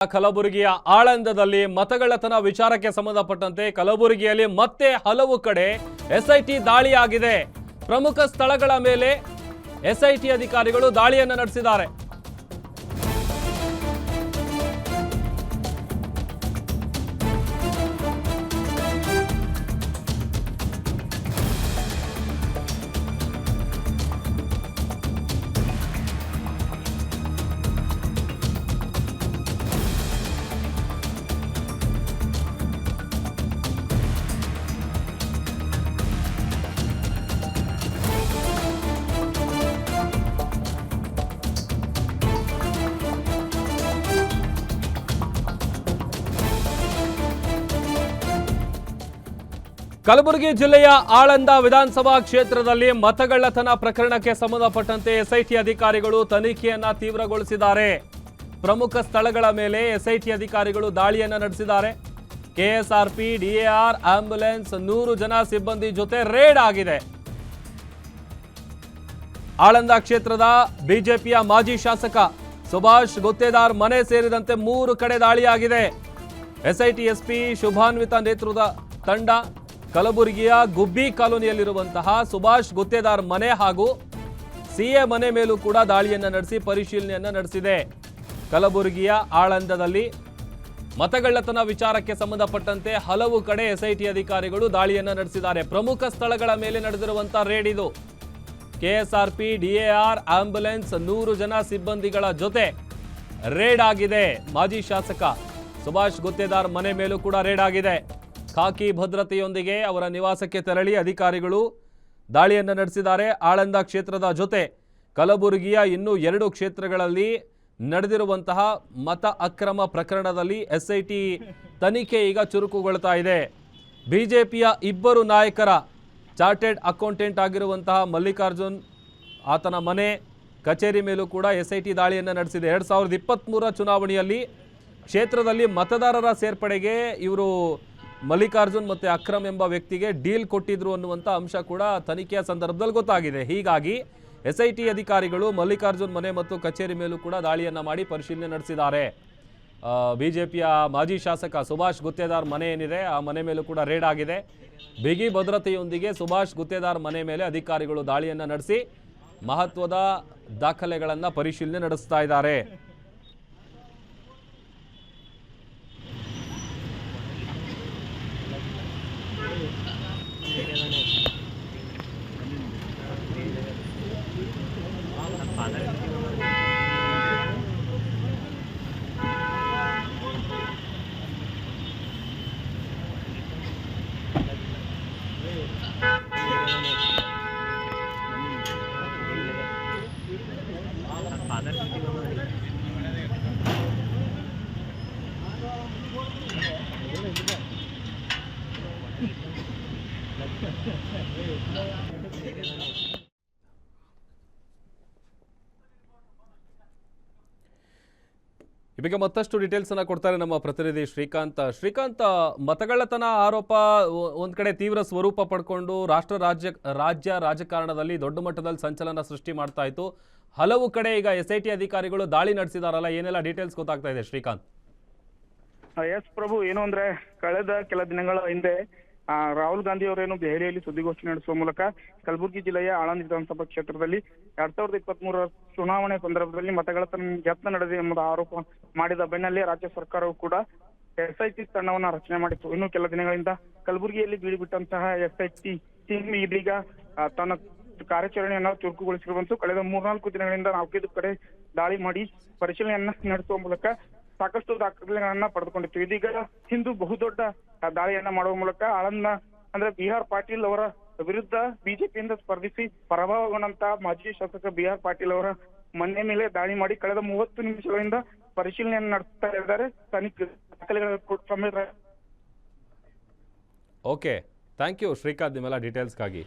ಕಲಬುರಗಿಯ ಆಳಂದದಲ್ಲಿ ಮತಗಳ್ಳತನ ವಿಚಾರಕ್ಕೆ ಸಂಬಂಧಪಟ್ಟಂತೆ ಕಲಬುರಗಿಯಲ್ಲಿ ಮತ್ತೆ ಹಲವು ಕಡೆ ಎಸ್ಐಟಿ ದಾಳಿಯಾಗಿದೆ. ಪ್ರಮುಖ ಸ್ಥಳಗಳ ಮೇಲೆ ಎಸ್ಐಟಿ ಅಧಿಕಾರಿಗಳು ದಾಳಿಯನ್ನು ನಡೆಸಿದ್ದಾರೆ. ಕಲಬುರಗಿ ಜಿಲ್ಲೆಯ ಆಳಂದ ವಿಧಾನಸಭಾ ಕ್ಷೇತ್ರದಲ್ಲಿ ಮತಗಳ್ಳತನ ಪ್ರಕರಣಕ್ಕೆ ಸಂಬಂಧಪಟ್ಟಂತೆ ಎಸ್ಐಟಿ ಅಧಿಕಾರಿಗಳು ತನಿಖೆಯನ್ನ ತೀವ್ರಗೊಳಿಸಿದ್ದಾರೆ. ಪ್ರಮುಖ ಸ್ಥಳಗಳ ಮೇಲೆ ಎಸ್ಐಟಿ ಅಧಿಕಾರಿಗಳು ದಾಳಿಯನ್ನ ನಡೆಸಿದ್ದಾರೆ. ಕೆಎಸ್ಆರ್ಪಿ, ಡಿಎಆರ್, ಆಂಬ್ಯುಲೆನ್ಸ್ 100 ಜನ ಸಿಬ್ಬಂದಿ ಜೊತೆ ರೇಡ್ ಆಗಿದೆ. ಆಳಂದ ಕ್ಷೇತ್ರದ ಬಿಜೆಪಿಯ ಮಾಜಿ ಶಾಸಕ ಸುಭಾಷ್ ಗುತ್ತೇದಾರ್ ಮನೆ ಸೇರಿದಂತೆ 3 ಕಡೆ ದಾಳಿಯಾಗಿದೆ. ಎಸ್ಐಟಿ ಎಸ್ಪಿ ಶುಭಾನ್ವಿತ ನೇತೃತ್ವದ ತಂಡ ಕಲಬುರಗಿಯ ಗುಬ್ಬಿ ಕಾಲೋನಿಯಲ್ಲಿರುವಂತಹ ಸುಭಾಷ್ ಗುತ್ತೇದಾರ್ ಮನೆ ಹಾಗೂ ಸಿಎ ಮನೆ ಮೇಲೂ ಕೂಡ ದಾಳಿಯನ್ನ ನಡೆಸಿ ಪರಿಶೀಲನೆಯನ್ನ ನಡೆಸಿದೆ. ಕಲಬುರಗಿಯ ಆಳಂದದಲ್ಲಿ ಮತಗಳ್ಳತನ ವಿಚಾರಕ್ಕೆ ಸಂಬಂಧಪಟ್ಟಂತೆ ಹಲವು ಕಡೆ ಎಸ್ಐಟಿ ಅಧಿಕಾರಿಗಳು ದಾಳಿಯನ್ನ ನಡೆಸಿದ್ದಾರೆ. ಪ್ರಮುಖ ಸ್ಥಳಗಳ ಮೇಲೆ ನಡೆದಿರುವಂತಹ ರೇಡ್ ಇದು. ಕೆಎಸ್ಆರ್ಪಿ, ಡಿಎಆರ್, ಆಂಬ್ಯುಲೆನ್ಸ್ 100 ಜನ ಸಿಬ್ಬಂದಿಗಳ ಜೊತೆ ರೇಡ್ ಆಗಿದೆ. ಮಾಜಿ ಶಾಸಕ ಸುಭಾಷ್ ಗುತ್ತೇದಾರ್ ಮನೆ ಮೇಲೂ ಕೂಡ ರೇಡ್ ಆಗಿದೆ. ಖಾಕಿ ಭದ್ರತೆಯೊಂದಿಗೆ ಅವರ ನಿವಾಸಕ್ಕೆ ತೆರಳಿ ಅಧಿಕಾರಿಗಳು ದಾಳಿಯನ್ನು ನಡೆಸಿದ್ದಾರೆ. ಆಳಂದ ಕ್ಷೇತ್ರದ ಜೊತೆ ಕಲಬುರಗಿಯ ಇನ್ನೂ 2 ಕ್ಷೇತ್ರಗಳಲ್ಲಿ ನಡೆದಿರುವಂತಹ ಮತ ಅಕ್ರಮ ಪ್ರಕರಣದಲ್ಲಿ ಎಸ್ಐಟಿ ತನಿಖೆ ಈಗ ಚುರುಕುಗೊಳ್ತಾ ಇದೆ. ಬಿಜೆಪಿಯ 2 ನಾಯಕರ ಚಾರ್ಟೆಡ್ ಅಕೌಂಟೆಂಟ್ ಆಗಿರುವಂತಹ ಮಲ್ಲಿಕಾರ್ಜುನ್ ಆತನ ಮನೆ ಕಚೇರಿ ಮೇಲೂ ಕೂಡ ಎಸ್ಐಟಿ ದಾಳಿಯನ್ನು ನಡೆಸಿದೆ. 2023 ಚುನಾವಣೆಯಲ್ಲಿ ಕ್ಷೇತ್ರದಲ್ಲಿ ಮತದಾರರ ಸೇರ್ಪಡೆಗೆ ಇವರು ಮಲ್ಲಿಕಾರ್ಜುನ್ ಮತ್ತು ಅಕ್ರಮ್ ಎಂಬ ವ್ಯಕ್ತಿಗೆ ಡೀಲ್ ಕೊಟ್ಟಿದ್ರು ಅನ್ನುವಂಥ ಅಂಶ ಕೂಡ ತನಿಖೆಯ ಸಂದರ್ಭದಲ್ಲಿ ಗೊತ್ತಾಗಿದೆ. ಹೀಗಾಗಿ ಎಸ್ಐಟಿ ಅಧಿಕಾರಿಗಳು ಮಲ್ಲಿಕಾರ್ಜುನ್ ಮನೆ ಮತ್ತು ಕಚೇರಿ ಮೇಲೂ ಕೂಡ ದಾಳಿಯನ್ನು ಮಾಡಿ ಪರಿಶೀಲನೆ ನಡೆಸಿದ್ದಾರೆ. ಬಿಜೆಪಿಯ ಮಾಜಿ ಶಾಸಕ ಸುಭಾಷ್ ಗುತ್ತೇದಾರ್ ಮನೆ ಏನಿದೆ ಆ ಮನೆ ಮೇಲೂ ಕೂಡ ರೇಡ್ ಆಗಿದೆ. ಬಿಗಿ ಭದ್ರತೆಯೊಂದಿಗೆ ಸುಭಾಷ್ ಗುತ್ತೇದಾರ್ ಮನೆ ಮೇಲೆ ಅಧಿಕಾರಿಗಳು ದಾಳಿಯನ್ನು ನಡೆಸಿ ಮಹತ್ವದ ದಾಖಲೆಗಳನ್ನು ಪರಿಶೀಲನೆ ನಡೆಸ್ತಾ ಇದ್ದಾರೆ. ಈ ಬಗ್ಗೆ ಮತ್ತಷ್ಟು ಡೀಟೇಲ್ಸ್ ಅನ್ನ ಕೊಡ್ತಾರೆ ನಮ್ಮ ಪ್ರತಿನಿಧಿ ಶ್ರೀಕಾಂತ್. ಮತಗಳ್ಳತನ ಆರೋಪ ಒಂದ್ ಕಡೆ ತೀವ್ರ ಸ್ವರೂಪ ಪಡ್ಕೊಂಡು ರಾಜ್ಯ ರಾಜಕಾರಣದಲ್ಲಿ ದೊಡ್ಡ ಮಟ್ಟದಲ್ಲಿ ಸಂಚಲನ ಸೃಷ್ಟಿ ಮಾಡ್ತಾ ಇತ್ತು. ಹಲವು ಕಡೆ ಈಗ ಎಸ್ಐಟಿ ಅಧಿಕಾರಿಗಳು ದಾಳಿ ನಡೆಸಿದಾರಲ್ಲ, ಏನೆಲ್ಲ ಡೀಟೇಲ್ಸ್ ಗೊತ್ತಾಗ್ತಾ ಇದೆ ಶ್ರೀಕಾಂತ್? ಎಸ್ ಪ್ರಭು, ಏನು ಅಂದ್ರೆ ಕಳೆದ ಕೆಲ ದಿನಗಳ ಹಿಂದೆ ರಾಹುಲ್ ಗಾಂಧಿ ಅವರೇನು ದೆಹಲಿಯಲ್ಲಿ ಸುದ್ದಿಗೋಷ್ಠಿ ನಡೆಸುವ ಮೂಲಕ ಕಲಬುರಗಿ ಜಿಲ್ಲೆಯ ಆಳಂದ ವಿಧಾನಸಭಾ ಕ್ಷೇತ್ರದಲ್ಲಿ 2023 ಚುನಾವಣೆ ಸಂದರ್ಭದಲ್ಲಿ ಮತಗಳ್ಳತನ ಯತ್ನ ನಡೆದಿದೆ ಎಂಬ ಆರೋಪ ಮಾಡಿದ ಬೆನ್ನಲ್ಲೇ ರಾಜ್ಯ ಸರ್ಕಾರವು ಕೂಡ ಎಸ್ಐಟಿ ತಂಡವನ್ನ ರಚನೆ ಮಾಡಿತ್ತು. ಇನ್ನು ಕೆಲ ದಿನಗಳಿಂದ ಕಲಬುರಗಿಯಲ್ಲಿ ಬೀಡುಬಿಟ್ಟಂತಹ ಎಸ್ಐಟಿ ಟೀಮ್ ಇದೀಗ ತನ್ನ ಕಾರ್ಯಾಚರಣೆಯನ್ನ ಚುರುಕುಗೊಳಿಸಿರುವಂತೂ ಕಳೆದ 3-4 ದಿನಗಳಿಂದ 4-5 ಕಡೆ ದಾಳಿ ಮಾಡಿ ಪರಿಶೀಲನೆಯನ್ನ ನಡೆಸುವ ಮೂಲಕ ಸಾಕಷ್ಟು ದಾಖಲೆಗಳನ್ನ ಪಡೆದುಕೊಂಡಿತ್ತು. ಇದೀಗ ಹಿಂದೂ ಬಹುದೊಡ್ಡ ದಾಳಿಯನ್ನ ಮಾಡುವ ಮೂಲಕ ಆಳಂದ ಅಂದ್ರೆ ಬಿಆರ್ ಪಾಟೀಲ್ ಅವರ ವಿರುದ್ಧ ಬಿಜೆಪಿಯಿಂದ ಸ್ಪರ್ಧಿಸಿ ಪರಾಭವಗೊಂಡಂತ ಮಾಜಿ ಶಾಸಕ ಬಿಆರ್ ಪಾಟೀಲ್ ಅವರ ಮನೆ ಮೇಲೆ ದಾಳಿ ಮಾಡಿ ಕಳೆದ 30 ನಿಮಿಷಗಳಿಂದ ಪರಿಶೀಲನೆಯನ್ನು ನಡೆಸ್ತಾ ಇದ್ದಾರೆ. ತನಿಖೆ ದಾಖಲೆಗಳ ಓಕೆ, ಥ್ಯಾಂಕ್ ಯು ಶ್ರೀಕಾಂತ್, ನಿಮ್ಮೆಲ್ಲ ಡೀಟೇಲ್ಸ್ಗಾಗಿ.